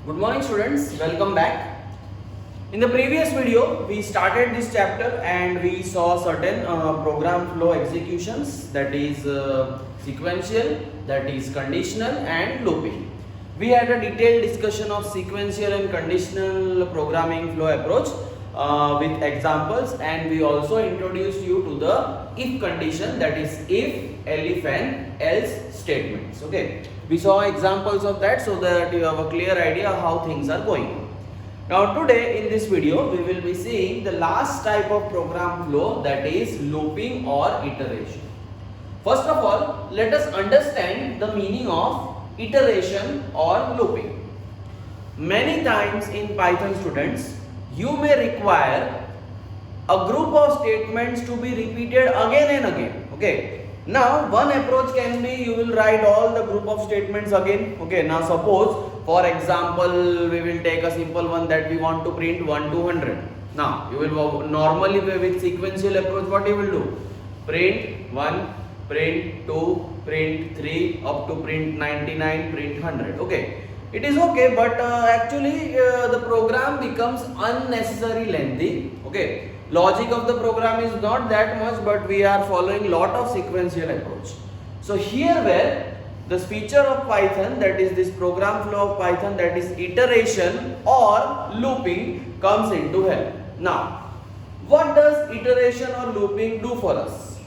Good morning students, welcome back. In the previous video, we started this chapter and we saw certain program flow executions, that is sequential, that is conditional and looping. We had a detailed discussion of sequential and conditional programming flow approach with examples, and we also introduced you to the if condition, that is if, elif and else statements. Okay, we saw examples of that so that you have a clear idea how things are going. Now today in this video we will be seeing the last type of program flow, that is looping or iteration. First of all, let us understand the meaning of iteration or looping. Many times in Python students, you may require a group of statements to be repeated again and again. Okay, now one approach can be you will write all the group of statements again. Okay, now suppose for example we will take a simple one that we want to print 1 to 100. Now you will normally with sequential approach, what you will do? Print 1, print 2, print 3 up to print 99, print 100. Okay, it is okay, but actually the program becomes unnecessary lengthy. Okay, logic of the program is not that much, but we are following lot of sequential approach. So here where this feature of Python, that is this program flow of Python, that is iteration or looping, comes into help. Now what does iteration or looping do for us?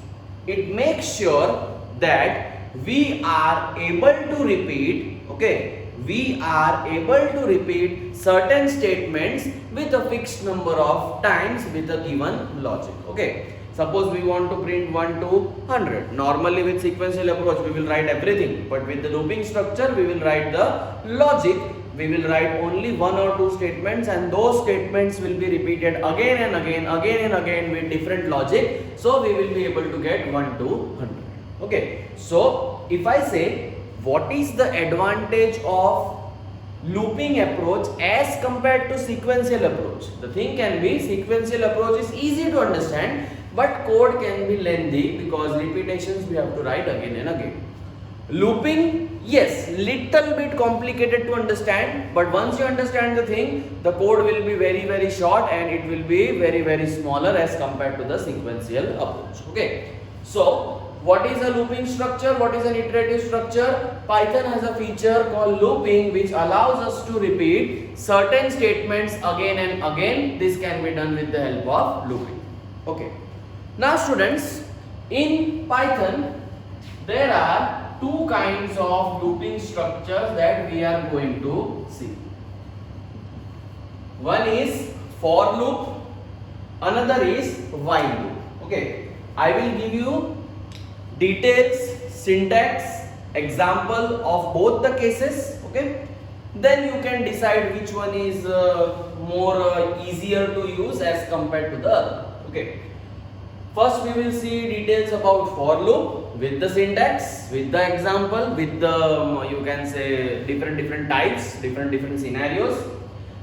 It makes sure that we are able to repeat, okay, we are able to repeat certain statements with a fixed number of times with a given logic. Okay, suppose we want to print 1 to 100. Normally with sequential approach we will write everything, but with the looping structure we will write the logic. We will write only one or two statements, and those statements will be repeated again and again with different logic. So we will be able to get 1 to 100. Okay, so if I say what is the advantage of looping approach as compared to sequential approach, the thing can be sequential approach is easy to understand, but code can be lengthy because repetitions we have to write again and again. Looping, yes, little bit complicated to understand, but once you understand the thing, the code will be very short and it will be very smaller as compared to the sequential approach. Okay, so what is a looping structure? What is an iterative structure? Python has a feature called looping which allows us to repeat certain statements again and again. This can be done with the help of looping. Okay, now students, in Python there are two kinds of looping structures that we are going to see. One is for loop, another is while loop. Okay, I will give you details, syntax, example of both the cases. Okay, then you can decide which one is more easier to use as compared to the other. Okay, first we will see details about for loop with the syntax, with the example, with the you can say different types, different scenarios.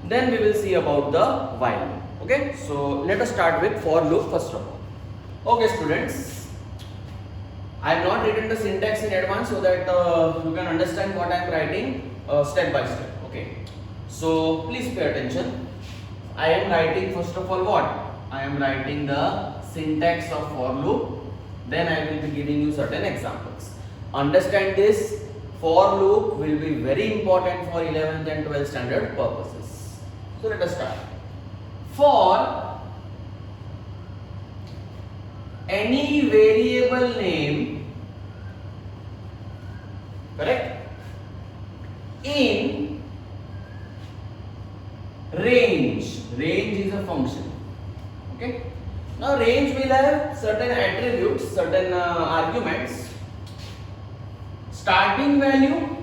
Then we will see about the while loop. Okay, so let us start with for loop first of all. Okay students, I have not written the syntax in advance so that you can understand what I am writing step by step. Okay, so please pay attention. I am writing first of all what? I am writing the syntax of for loop. Then I will be giving you certain examples. Understand this. For loop will be very important for 11th and 12th standard purposes. So let us start. For any variable name, correct, in range. Range is a function. Okay, now range will have certain attributes, certain arguments. Starting value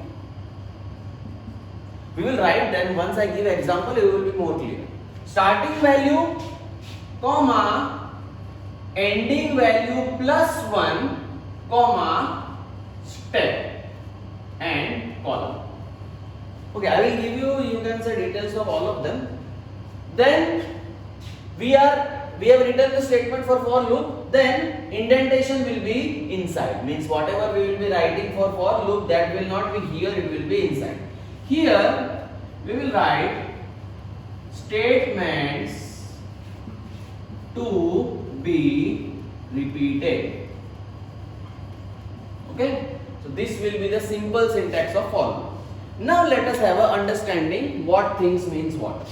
we will write, then once I give example it will be more clear. Starting value, comma, ending value plus 1, comma, step and column. Okay, I will give you can say details of all of them. Then we have written the statement for loop, then indentation will be inside, means whatever we will be writing for loop, that will not be here, it will be inside. Here we will write statements to be repeated. Okay, so this will be the simple syntax of for. Now let us have a understanding what things means what.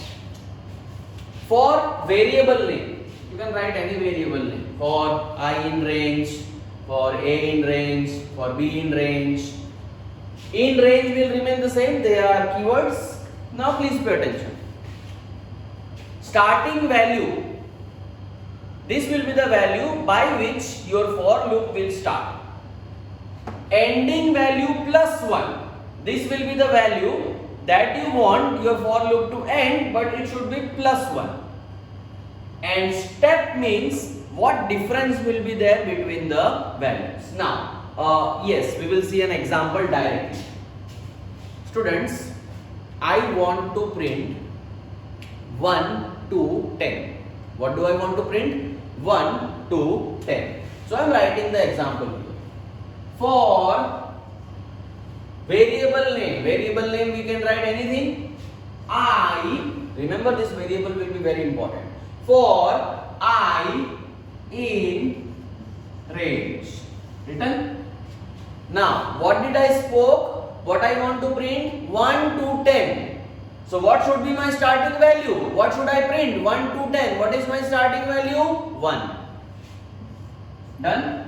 For variable name, you can write any variable name. For I in range, for A in range, for B in range. In range will remain the same, they are keywords. Now please pay attention. Starting value, this will be the value by which your for loop will start. Ending value plus 1, this will be the value that you want your for loop to end, but it should be plus 1. And step means what difference will be there between the values. Now, yes, we will see an example directly. Students, I want to print 1 to 10. What do I want to print? 1 to 10. So I am writing the example here. For variable name we can write anything. I, remember this variable will be very important. For I in range. Written. Now, what did I spoke? What I want to print? 1 to 10. So what should be my starting value? What should I print? 1 to 10. What is my starting value? 1. Done?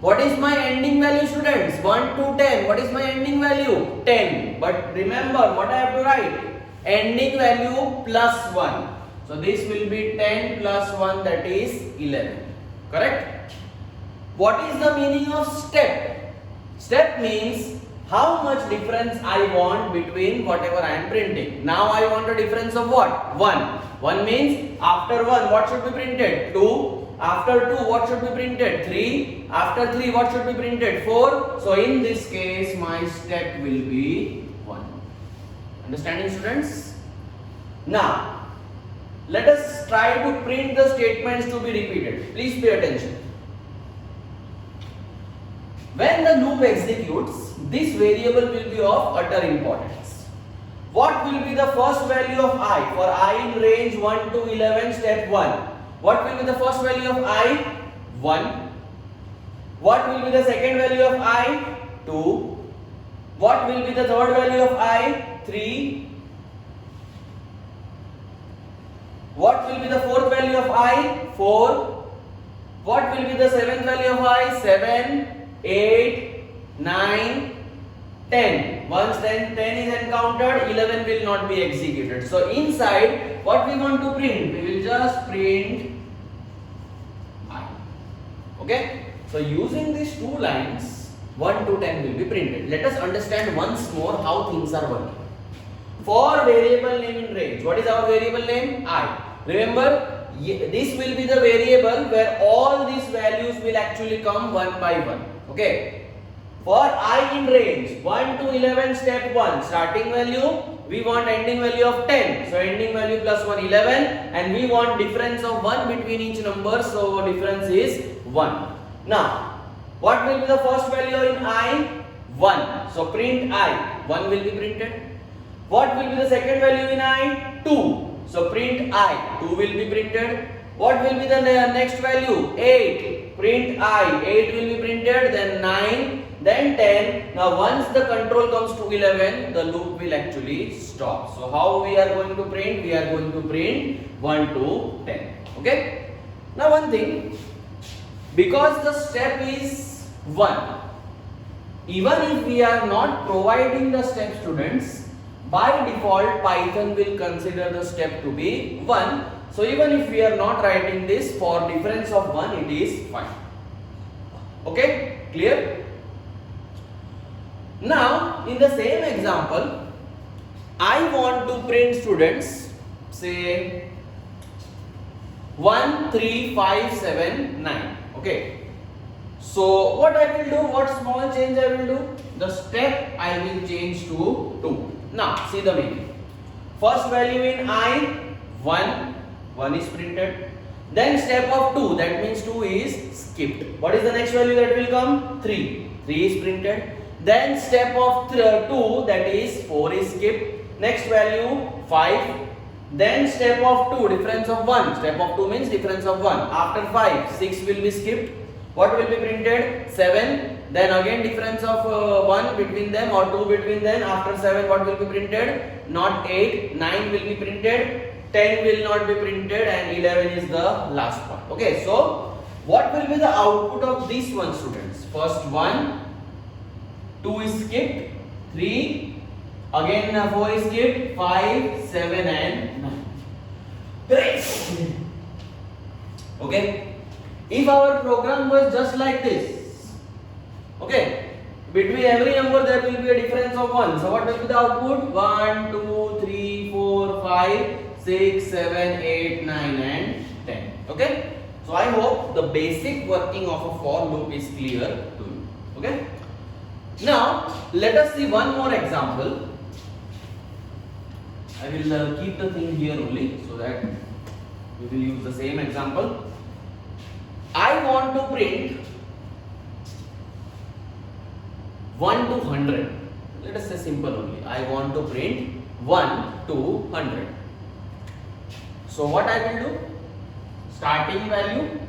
What is my ending value, students? 1 to 10. What is my ending value? 10. But remember what I have to write? Ending value plus 1. So this will be 10 plus 1, that is 11. Correct? What is the meaning of step? Step means how much difference I want between whatever I am printing. Now I want a difference of what? 1. 1 means after 1 what should be printed? 2. After 2 what should be printed? 3. After 3 what should be printed? 4. So in this case my step will be 1. Understanding, students? Now let us try to print the statements to be repeated. Please pay attention. When the loop executes, this variable will be of utter importance. What will be the first value of I? For I in range 1 to 11, step 1. What will be the first value of I? 1. What will be the second value of I? 2. What will be the third value of I? 3. What will be the fourth value of I? 4. What will be the seventh value of I? 7, 8, 9, 10. Once then 10 is encountered, 11 will not be executed. So inside, what we want to print? We will just print I. Okay? So using these two lines, 1 to 10 will be printed. Let us understand once more how things are working. For variable name in range, what is our variable name? I. Remember, this will be the variable where all these values will actually come one by one. Okay. For I in range 1 to 11, step 1, starting value, we want ending value of 10. So ending value plus 1, 11, and we want difference of 1 between each number. So difference is 1. Now, what will be the first value in I? 1. So print I. 1 will be printed. What will be the second value in I? 2. So print I. 2 will be printed. What will be the next value? 8. Print I. 8 will be printed. Then 9. Then 10. Now once the control comes to 11, the loop will actually stop. So how we are going to print? We are going to print 1 to 10. Okay. Now one thing. Because the step is 1. Even if we are not providing the step, students, by default Python will consider the step to be 1. So even if we are not writing this, for difference of 1 it is fine. Okay, clear? Now in the same example, I want to print, students, say 1, 3, 5, 7, 9. Okay. So what I will do, what small change I will do? The step I will change to 2. Now see the meaning. First value in I, 1. 1 is printed. Then step of 2, that means 2 is skipped. What is the next value that will come? 3. 3 is printed. Then step of 2, that is 4 is skipped. next value 5, then step of 2, difference of 1, step of 2 means difference of 1, after 5, 6 will be skipped, what will be printed? 7, then again difference of 1 between them or 2 between them, after 7 what will be printed? Not 8, 9 will be printed, 10 will not be printed, and 11 is the last one. Okay, so what will be the output of this one, students? First 1, 2 is skipped, 3, again 4 is skipped, 5, 7 and 9. Okay, if our program was just like this, okay, between every number there will be a difference of 1. So what will be the output? 1, 2, 3, 4, 5, 6, 7, 8, 9 and 10. Okay. So I hope the basic working of a for loop is clear to you. Okay. Now let us see one more example. I will keep the thing here only so that we will use the same example. I want to print 1 to 100. Let us say simple only. I want to print 1 to 100. So what I will do? Starting value,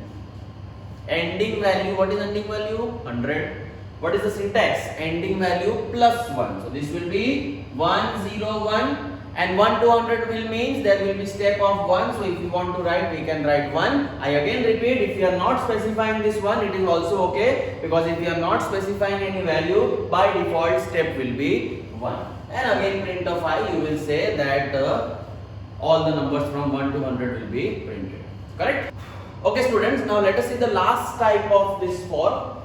ending value. What is ending value? 100. What is the syntax? Ending value plus 1. So this will be 1, 0, 1. And 1 to 100 will means there will be step of 1. So if you want to write, we can write 1. I again repeat, if you are not specifying this one, it is also okay. Because if you are not specifying any value, by default step will be 1. And again print of I, you will say that all the numbers from 1 to 100 will be printed. Correct? Okay students, now let us see the last type of this for.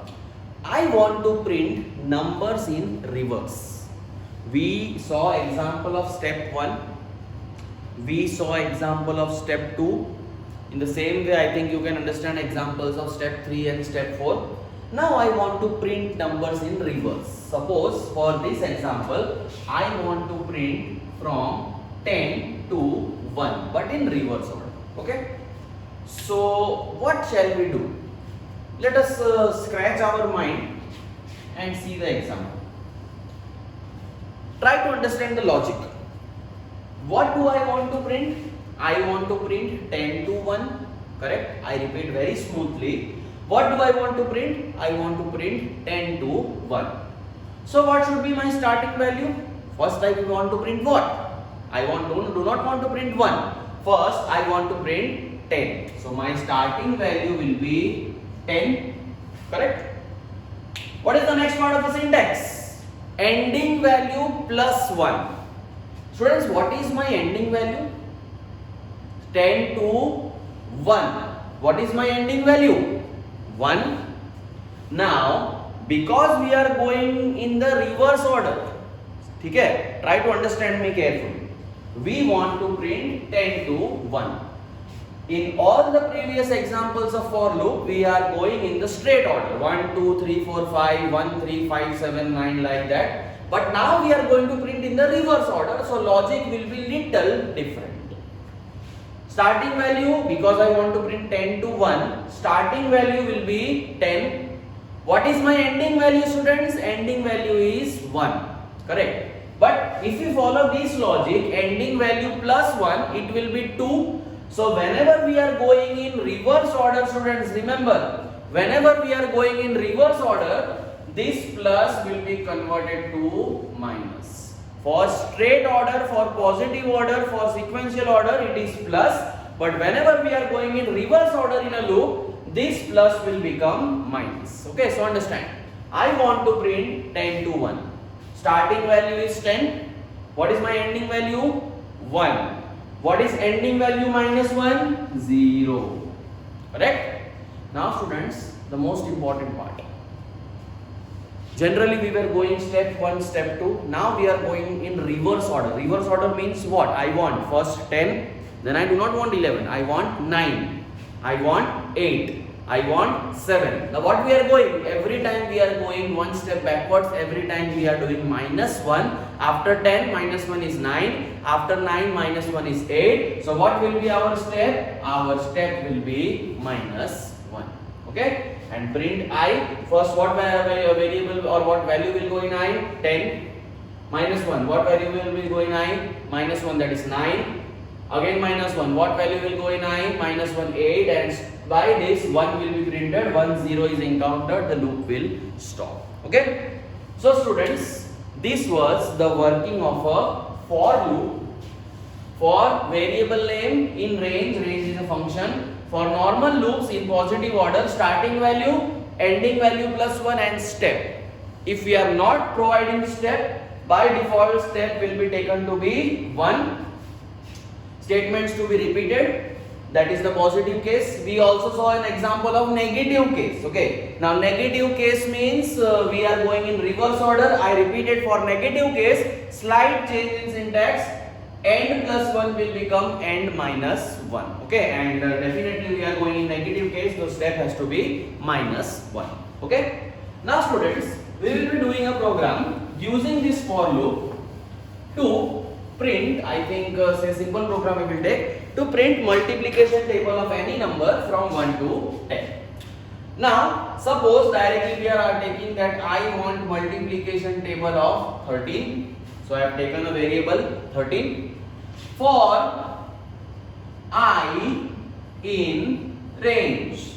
I want to print numbers in reverse. We saw example of step 1. We saw example of step 2. In the same way, I think you can understand examples of step 3 and step 4. Now I want to print numbers in reverse. Suppose for this example, I want to print from 10 to 1, but in reverse order. Okay. So what shall we do? Let us scratch our mind and see the example. Try to understand the logic. What do I want to print? I want to print 10 to 1. Correct? I repeat very smoothly. What do I want to print? I want to print 10 to 1. So what should be my starting value? First I want to print what? I do not want to print 1. First I want to print 10. So my starting value will be 10. Correct? What is the next part of the syntax? Ending value plus 1. Students, what is my ending value? 10 to 1. What is my ending value? 1. Now, because we are going in the reverse order, okay, try to understand me carefully. We want to print 10 to 1. In all the previous examples of for loop, we are going in the straight order 1, 2, 3, 4, 5, 1, 3, 5, 7, 9 like that. But now we are going to print in the reverse order, so logic will be little different. Starting value, because I want to print 10 to 1, starting value will be 10. What is my ending value, students? Ending value is 1. Correct? But if you follow this logic, ending value plus 1, it will be 2. So whenever we are going in reverse order, students, remember, whenever we are going in reverse order, this plus will be converted to minus. For straight order, for positive order, for sequential order, it is plus. But whenever we are going in reverse order in a loop, this plus will become minus. Okay, so understand. I want to print 10 to 1. Starting value is 10. What is my ending value? 1. What is ending value minus 1? 0. Correct? Now students, the most important part. Generally we were going step 1, step 2. Now we are going in reverse order. Reverse order means what? I want first 10, then I do not want 11. I want 9. I want 8. I want 7. Now what we are going? Every time we are going one step backwards. Every time we are doing minus 1. After 10, minus 1 is 9. After 9, minus 1 is 8. So what will be our step? Our step will be minus 1. Okay? And print I. First what variable or what value will go in I? 10. minus 1, what value will be go in I? Minus 1, that is 9. Again minus 1, what value will go in I? Minus 1, 8, and by this 1 will be printed. 1 0 is encountered, the loop will stop. Okay. So students, this was the working of a for loop for variable name in range. Range is a function. For normal loops in positive order, starting value, ending value plus 1 and step. If we are not providing step, by default step will be taken to be 1. Statements to be repeated, that is the positive case. We also saw an example of negative case. Okay. Now negative case means we are going in reverse order. I repeated for negative case, slight change in syntax. End plus 1 will become end minus 1. Okay. And definitely we are going in negative case, so step has to be minus 1. Okay. Now students, we will be doing a program using this for loop to print, I think say simple program we will take, to print multiplication table of any number from 1 to 10. Now suppose directly we are taking that I want multiplication table of 13. So I have taken a variable 13 for I in range.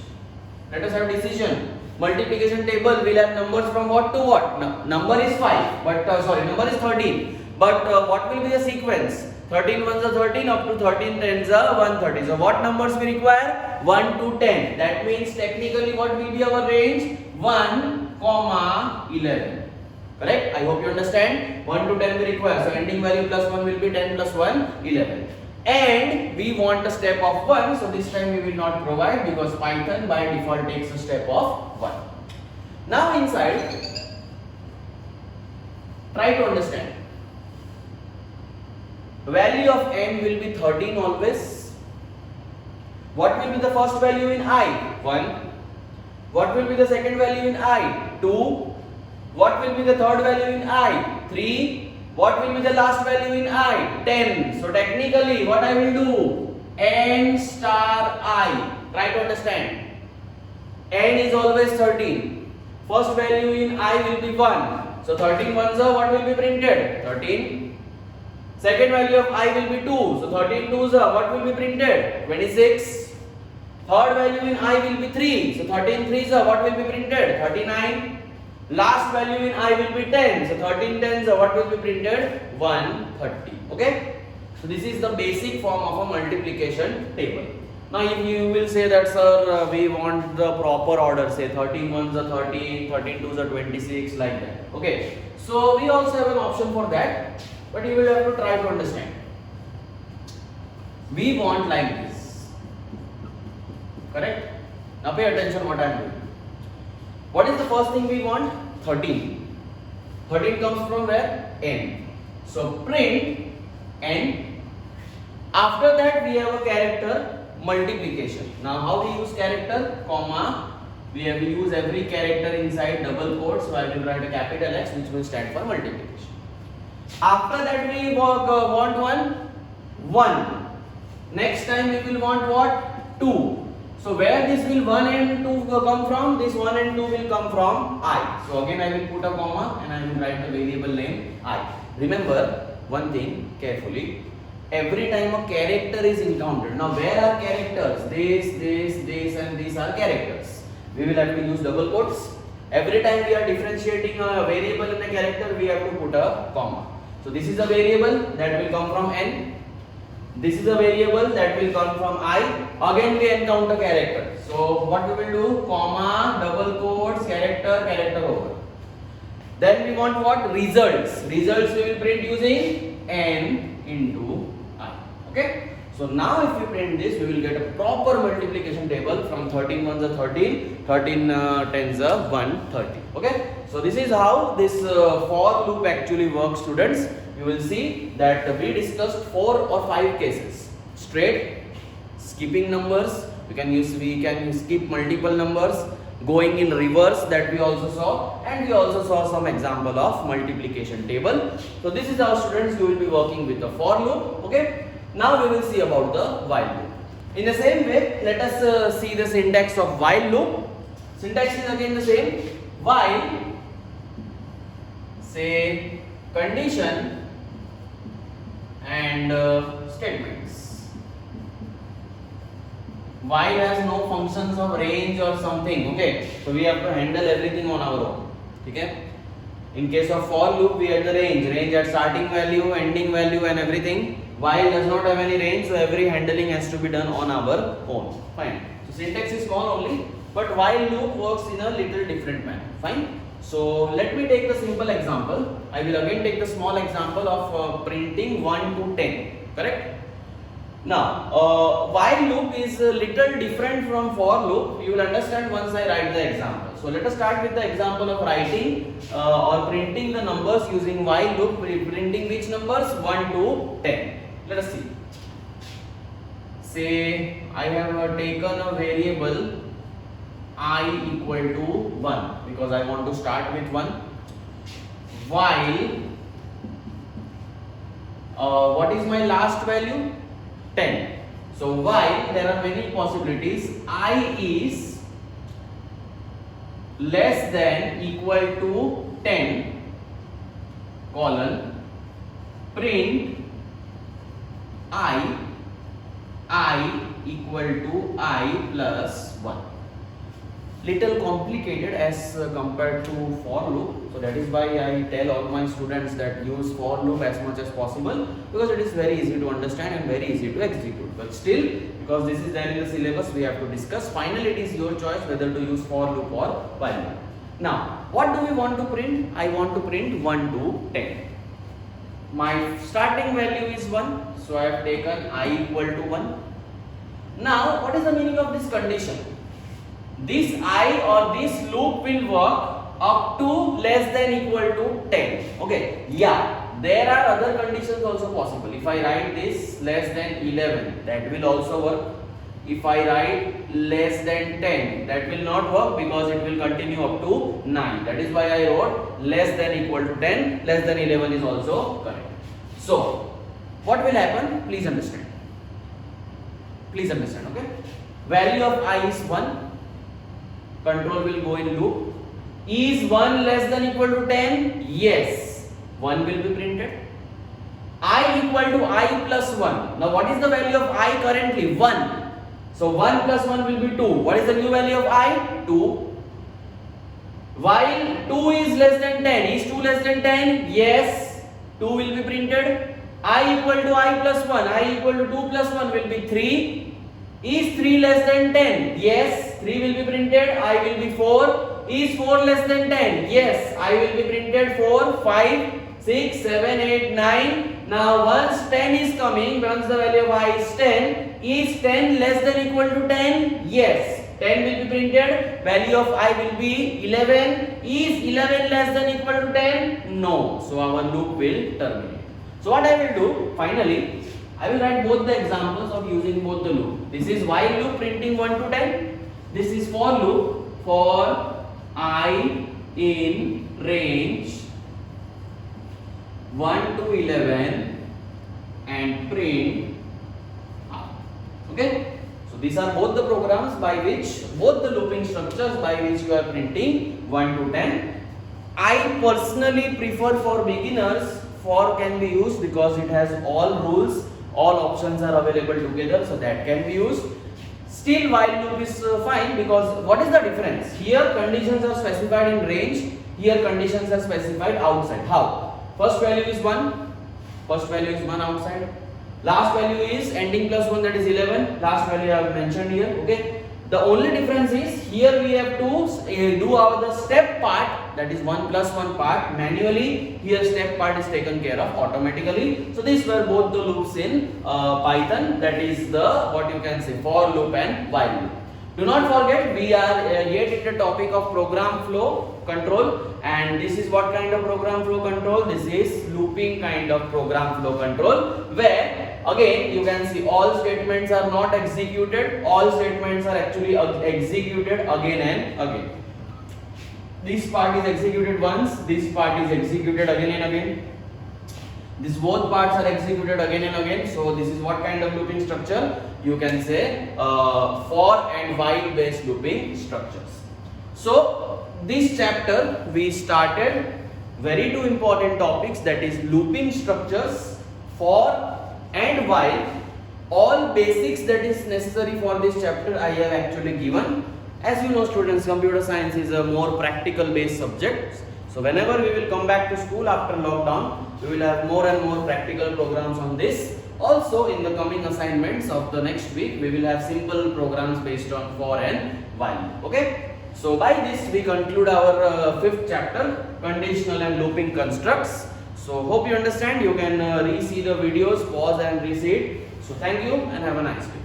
Let us have decision. Multiplication table will have numbers from what to what? No, number is 5, but number is 13. But what will be the sequence? 13 ones are 13, up to 13 tens are 130. So what numbers we require? 1 to 10. That means technically what will be our range? 1, 11. Correct? I hope you understand. 1 to 10 we require. So ending value plus 1 will be 10 plus 1, 11. And we want a step of 1. So this time we will not provide because Python by default takes a step of 1. Now inside, try to understand. Value of n will be 13 always. What will be the first value in I? 1. What will be the second value in I? 2. What will be the third value in I? 3. What will be the last value in I? 10. So technically what I will do? N star I. Try to understand. N is always 13. First value in I will be 1. So 13 ones are what will be printed? 13. Second value of I will be 2. So 13 twos are what will be printed? 26. Third value in I will be 3. So 13 threes are what will be printed? 39. Last value in I will be 10. So 13 tens are what will be printed? 130. Okay. So this is the basic form of a multiplication table. Now if you will say that sir we want the proper order, say 13 ones are 13, 13 twos are 26, like that. Okay. So we also have an option for that. But you will have to try to understand. We want like this. Correct? Now pay attention what I am doing. What is the first thing we want? 13. 13 comes from where? N. So print N. After that we have a character multiplication. Now how we use character? Comma. We have to use every character inside double quotes. So I will write a capital X which will stand for multiplication. After that we want 1. Next time we will want what? 2. So where this will 1 and 2 come from? This 1 and 2 will come from I. So again I will put a comma and I will write the variable name I. Remember one thing carefully. Every time a character is encountered. Now where are characters? This and these are characters. We will have to use double quotes. Every time we are differentiating a variable in a character, we have to put a comma. So this is a variable that will come from N. This is a variable that will come from I. Again we encounter character. So what we will do? Comma, double quotes, character over. Then we want what? Results. Results we will print using N into I. Okay. So now if we print this, we will get a proper multiplication table from 13 ones are 13, 13 tens are 130. Okay. So this is how this for loop actually works, students. You will see that we discussed 4 or 5 cases. Straight, skipping numbers, we can skip multiple numbers, going in reverse, that we also saw, and we also saw some example of multiplication table. So this is how, students, you will be working with the for loop. Okay. Now we will see about the while loop. In the same way, let us see the syntax of while loop. Syntax is again the same. While, say, condition and statements. While has no functions of range or something, okay, so we have to handle everything on our own. Okay, in case of for loop we had the range at starting value, ending value and everything. While does not have any range, so every handling has to be done on our own. Fine. So syntax is gone only, but while loop works in a little different manner. Fine. So let me take the simple example. I will again take the small example of printing 1 to 10. Correct? Now, while loop is a little different from for loop. You will understand once I write the example. So let us start with the example of writing or printing the numbers using while loop. Printing which numbers? 1 to 10. Let us see. Say I have taken a variable I equal to 1 because I want to start with 1. While what is my last value? 10. So while there are many possibilities, I is less than equal to 10 colon print I equal to I plus 1. Little complicated as compared to for loop, so that is why I tell all my students that use for loop as much as possible, because it is very easy to understand and very easy to execute. But still, because this is there in the syllabus, we have to discuss. Finally, it is your choice whether to use for loop or while loop. Now, what do we want to print? I want to print 1 to 10. My starting value is 1, so I have taken I equal to 1. Now, what is the meaning of this condition? This I or this loop will work up to less than equal to 10. Okay, yeah, there are other conditions also possible. If I write this less than 11, that will also work. If I write less than 10, that will not work because it will continue up to 9. That is why I wrote less than equal to 10, less than 11 is also correct. So, what will happen? Please understand. Please understand, okay? Value of I is 1. Control will go in loop. Is 1 less than equal to 10? Yes. 1 will be printed. I equal to I plus 1. Now what is the value of I currently? 1. So 1 plus 1 will be 2. What is the new value of I? 2. While 2 is less than 10. Is 2 less than 10? Yes. 2 will be printed. I equal to I plus 1. I equal to 2 plus 1 will be 3. Is 3 less than 10? Yes. 3 will be printed. I will be 4. Is 4 less than 10? Yes. I will be printed 4, 5, 6, 7, 8, 9. Now once 10 is coming, once the value of I is 10, is 10 less than equal to 10? Yes. 10 will be printed. Value of I will be 11. Is 11 less than equal to 10? No. So our loop will terminate. So what I will do finally, I will write both the examples of using both the loop. This is while loop printing 1 to 10. This is for loop for I in range 1 to 11 and print I. Okay. So these are both the programs by which, both the looping structures by which you are printing 1 to 10. I personally prefer for beginners for can be used because it has all rules. All options are available together, so that can be used. Still while loop is fine because what is the difference? Here conditions are specified in range, here conditions are specified outside. How? First value is 1, first value is 1 outside. Last value is ending plus 1, that is 11. Last value I have mentioned here. Okay. The only difference is here we have to do the step part, that is 1 plus 1 part manually. Here step part is taken care of automatically. So these were both the loops in Python, that is the what you can say for loop and while loop. Do not forget we are yet in the topic of program flow control, and this is what kind of program flow control? This is looping kind of program flow control, where again you can see all statements are not executed, all statements are actually executed again and again. This part is executed once, this part is executed again and again. These both parts are executed again and again. So this is what kind of looping structure? You can say for and while based looping structures. So this chapter we started very two important topics, that is looping structures, for and while. All basics that is necessary for this chapter I have actually given. As you know students, computer science is a more practical based subject. So whenever we will come back to school after lockdown, we will have more and more practical programs on this. Also in the coming assignments of the next week, we will have simple programs based on for and while. Okay. So by this we conclude our fifth chapter, conditional and looping constructs. So hope you understand. You can re-see the videos, pause and re-see it. So thank you and have a nice day.